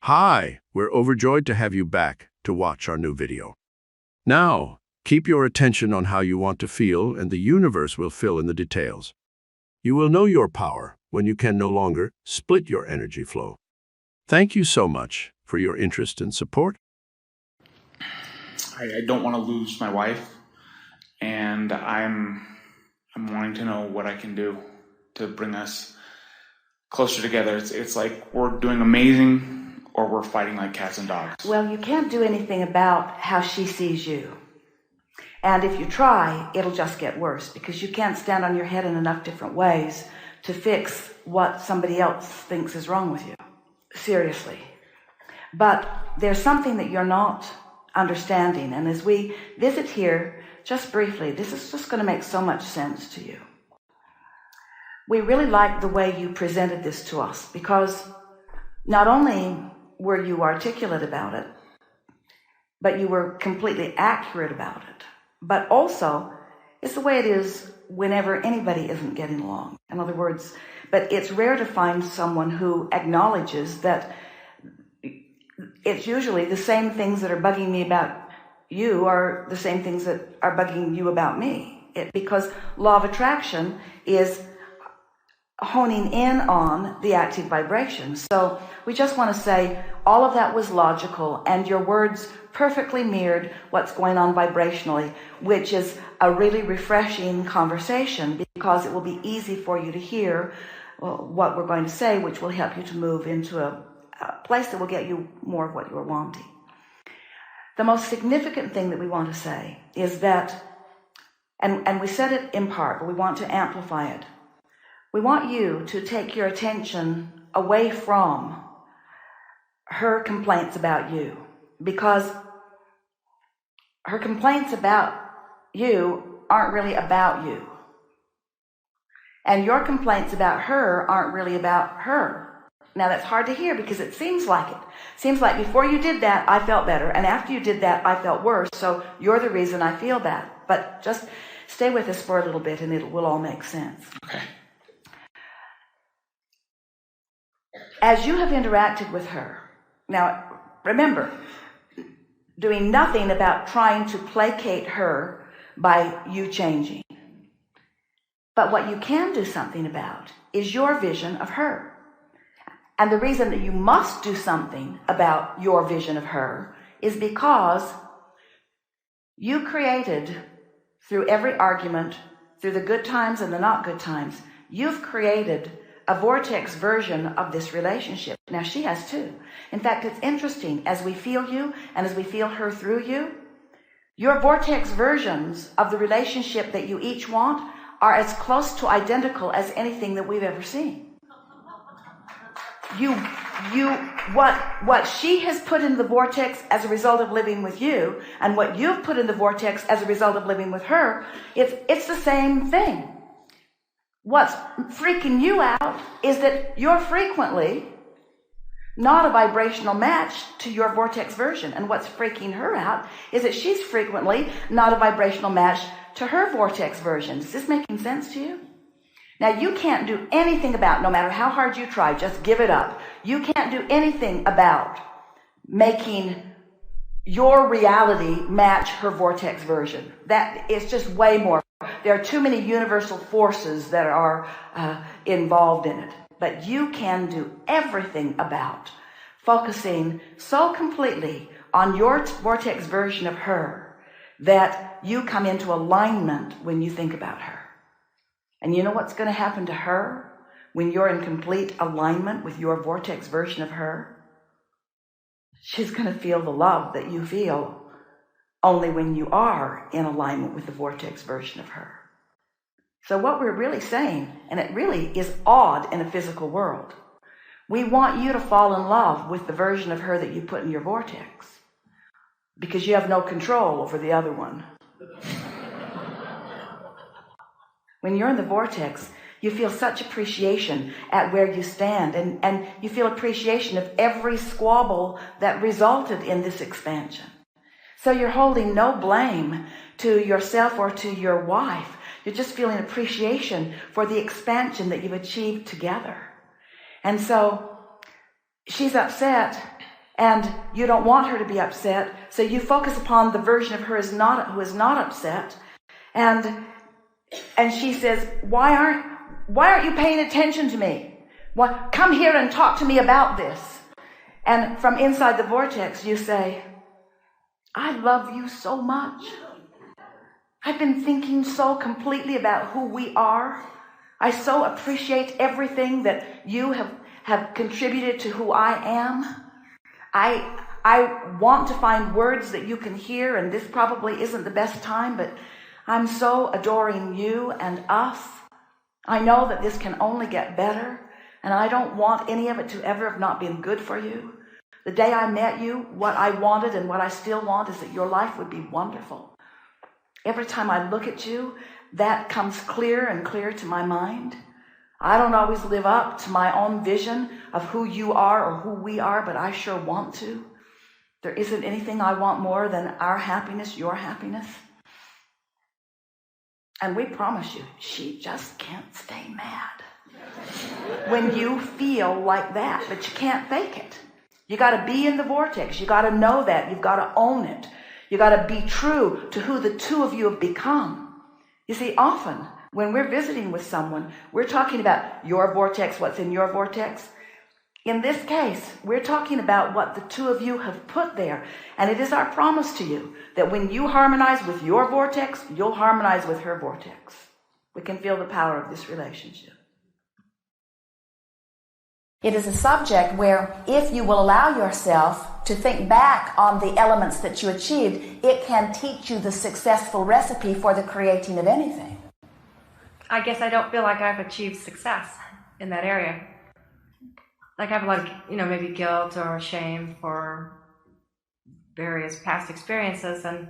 Hi, we're overjoyed to have you back to watch our new video. Now, keep your attention on how you want to feel, and the universe will fill in the details. You will know your power when you can no longer split your energy flow. Thank you so much for your interest and support. I don't want to lose my wife, and I'm wanting to know what I can do to bring us closer together. It's like we're doing amazing, or we're fighting like cats and dogs. Well, you can't do anything about how she sees you. And if you try, it'll just get worse, because you can't stand on your head in enough different ways to fix what somebody else thinks is wrong with you. Seriously. But there's something that you're not understanding. And as we visit here, just briefly, this is just going to make so much sense to you. We really like the way you presented this to us, because not only were you articulate about it, but you were completely accurate about it. But also, it's the way it is whenever anybody isn't getting along. In other words, but it's rare to find someone who acknowledges that it's usually the same things that are bugging me about you are the same things that are bugging you about me. Because law of attraction is honing in on the active vibration. So we just want to say all of that was logical, and your words perfectly mirrored what's going on vibrationally, which is a really refreshing conversation, because it will be easy for you to hear what we're going to say, which will help you to move into a place that will get you more of what you're wanting. The most significant thing that we want to say is that, and we said it in part, but we want to amplify it. We want you to take your attention away from her complaints about you, because her complaints about you aren't really about you. And your complaints about her aren't really about her. Now that's hard to hear, because it seems like it. Seems like before you did that, I felt better. And after you did that, I felt worse. So you're the reason I feel that. But just stay with us for a little bit, and it will all make sense. Okay. As you have interacted with her, now remember, doing nothing about trying to placate her by you changing. But what you can do something about is your vision of her. And the reason that you must do something about your vision of her is because you created, through every argument, through the good times and the not good times, you've created a vortex version of this relationship. Now she has too. In fact, it's interesting, as we feel you and as we feel her through you, your vortex versions of the relationship that you each want are as close to identical as anything that we've ever seen. What she has put in the vortex as a result of living with you, and what you've put in the vortex as a result of living with her, it's the same thing. What's freaking you out is that you're frequently not a vibrational match to your vortex version. And what's freaking her out is that she's frequently not a vibrational match to her vortex version. Is this making sense to you? Now, you can't do anything about, no matter how hard you try, just give it up. You can't do anything about making your reality match her vortex version. That is just way more. There are too many universal forces that are involved in it. But you can do everything about focusing so completely on your vortex version of her that you come into alignment when you think about her. And you know what's going to happen to her when you're in complete alignment with your vortex version of her? She's going to feel the love that you feel only when you are in alignment with the vortex version of her. So what we're really saying, and it really is odd in a physical world, we want you to fall in love with the version of her that you put in your vortex, because you have no control over the other one. When you're in the vortex, you feel such appreciation at where you stand, and you feel appreciation of every squabble that resulted in this expansion. So you're holding no blame to yourself or to your wife. You're just feeling appreciation for the expansion that you've achieved together. And so she's upset and you don't want her to be upset, so you focus upon the version of her who is not upset, and she says, why aren't you paying attention to me? Come here and talk to me about this. And from inside the vortex, you say, I love you so much. I've been thinking so completely about who we are. I so appreciate everything that you have contributed to who I am. I want to find words that you can hear, and this probably isn't the best time, but I'm so adoring you and us. I know that this can only get better, and I don't want any of it to ever have not been good for you. The day I met you, what I wanted and what I still want is that your life would be wonderful. Every time I look at you, that comes clearer and clearer to my mind. I don't always live up to my own vision of who you are or who we are, but I sure want to. There isn't anything I want more than our happiness, your happiness. And we promise you, she just can't stay mad when you feel like that, but you can't fake it. You got to be in the vortex. You got to know that. You've got to own it. You got to be true to who the two of you have become. You see, often when we're visiting with someone, we're talking about your vortex, what's in your vortex. In this case, we're talking about what the two of you have put there. And it is our promise to you that when you harmonize with your vortex, you'll harmonize with her vortex. We can feel the power of this relationship. It is a subject where if you will allow yourself to think back on the elements that you achieved, it can teach you the successful recipe for the creating of anything. I guess I don't feel like I've achieved success in that area. Like I have a lot of, maybe guilt or shame for various past experiences. And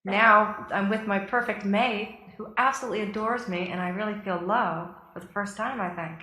now I'm with my perfect mate who absolutely adores me, and I really feel love for the first time, I think.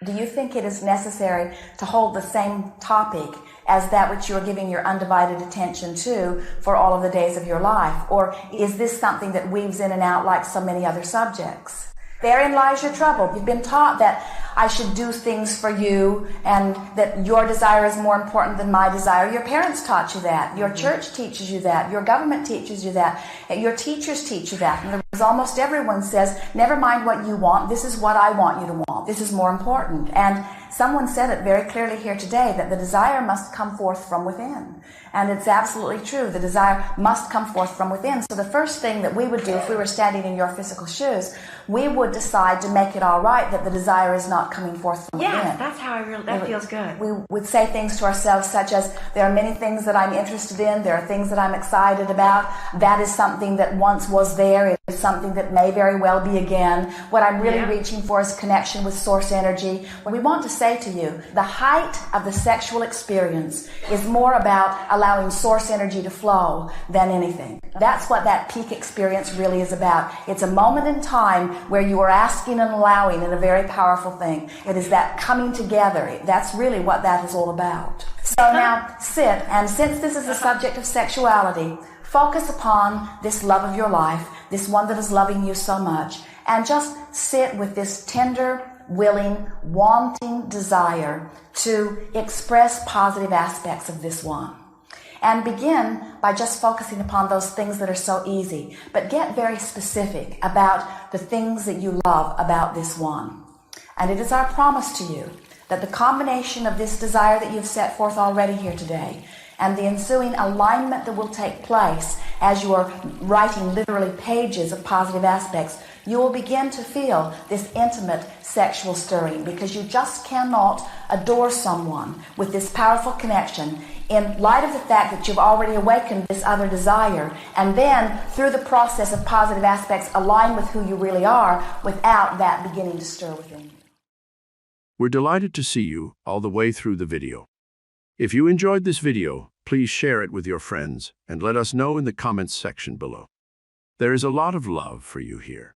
Do you think it is necessary to hold the same topic as that which you're giving your undivided attention to for all of the days of your life? Or is this something that weaves in and out like so many other subjects? Therein lies your trouble. You've been taught that I should do things for you and that your desire is more important than my desire. Your parents taught you that. Your church teaches you that. Your government teaches you that. Your teachers teach you that. And almost everyone says, never mind what you want. This is what I want you to want. This is more important. And someone said it very clearly here today that the desire must come forth from within. And it's absolutely true. The desire must come forth from within. So the first thing that we would do if we were standing in your physical shoes, we would decide to make it all right that the desire is not coming forth from within. Yes, that's how that feels good. We would say things to ourselves such as, there are many things that I'm interested in. There are things that I'm excited about. That is something that once was there. It is something that may very well be again. What I'm really reaching for is connection with source energy. We want to say to you, the height of the sexual experience is more about allowing source energy to flow than anything. That's what that peak experience really is about. It's a moment in time where you are asking and allowing in a very powerful thing. It is that coming together. That's really what that is all about. So now sit, and since this is the subject of sexuality, focus upon this love of your life, this one that is loving you so much, and just sit with this tender, willing, wanting desire to express positive aspects of this one. And begin by just focusing upon those things that are so easy, but get very specific about the things that you love about this one. And it is our promise to you that the combination of this desire that you've set forth already here today and the ensuing alignment that will take place as you are writing literally pages of positive aspects, you will begin to feel this intimate sexual stirring, because you just cannot adore someone with this powerful connection in light of the fact that you've already awakened this other desire, and then through the process of positive aspects align with who you really are without that beginning to stir within you. We're delighted to see you all the way through the video. If you enjoyed this video, please share it with your friends and let us know in the comments section below. There is a lot of love for you here.